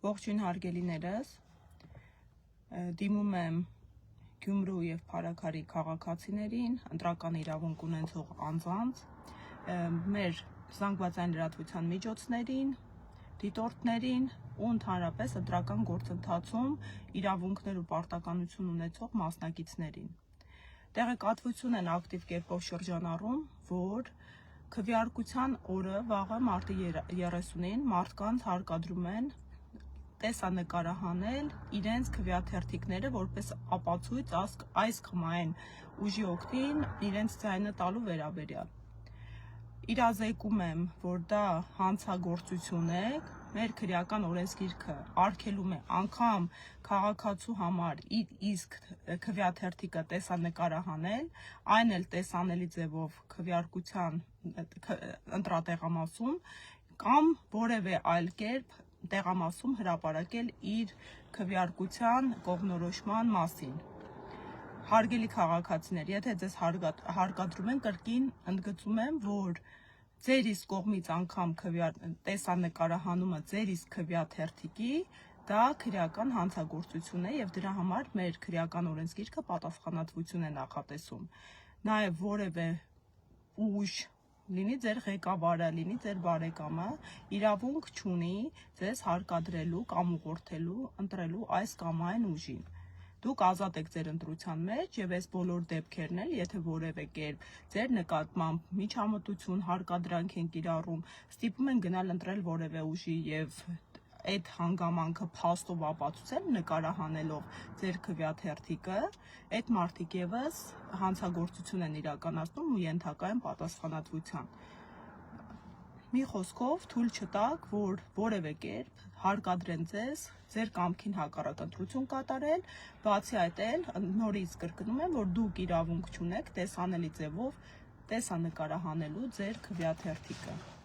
Ողջույն հարգելիներս, դիմում եմ Գյումրու և Փարաքարի քաղաքացիներին, ընտրական իրավունք ունեցող անձանց, մեր զանգվածային լրատվության միջոցներին, դիտորդներին ու ընդհանրապես ընտրական գործընթացում իրավունքներ ու պարտականություն ունեցող մասնակիցներին։ Տեղեկատվություն են ակտիվ կերպով շրջանառում, որ քվեարկության օրը վաղը մարտի 30-ին մարդկանց հարկադրում են տեսանկարահանել իրենց քվեաթերթիկները որպես ապացույց այս խմային ուժի օգտին իրենց ձայնը տալու վերաբերյալ։ Իրազեկում եմ, որ դա հանցագործություն է, մեր քրեական օրենսգիրքը արգելում է անգամ քաղաքացու համար իր իսկ քվեաթերթիկը տեսանկարահանել, այն էլ տեսանելի ձևով քվեարկության ընտրատեղամասում կամ որևէ այլ կերպ տեղամասում հրապարակել իր քվեարկության կողմնորոշման մասին։ Հարգելի քաղաքացիներ, եթե ձեզ հարկադրում են, կրկին ընդգծում եմ, որ ձեր իսկ կողմից անգամ տեսանկարահանումը ձեր իսկ քվեաթերթիկի դա քրեական հանցագործություն է եւ դրա համար մեր քրեական օրենսգիրքը պատասխանատվություն է նախատեսում։ Նաեւ որևէ ուժ, լինի ձեր ղեկավարը, լինի ձեր բարեկամը, իրավունք չունի ձեզ հարկադրելու կամ ուղղորդելու ընտրելու այս կամ այն ուժին։ Դուք ազատ եք ձեր ընտրության մեջ եւ այս բոլոր դեպքերն էլ, եթե որևէ կերպ ձեր նկատմամբ միջամտություն, հարկադրանք են կիրառում, ստիպում են գնալ ընտրել որևէ ուժի եւ այդ հանգամանքը փաստով ապացուցել նկարահանելով ձեր քվեաթերթիկը, այդ մարդիկ եւս հանցագործություն են իրականացնում ու ենթակա են պատասխանատվության։ Մի խոսքով թույլ չտաք, որ որևէ կերպ հարկադրեն ձեզ ձեր կամքին հակառակ ընտրություն կատարել, բացի այդ էլ նորից կրկնում եմ, որ դուք իրավունք չունեք տեսանելի ձևով տեսանկարահանելու ձեր քվեաթերթիկը։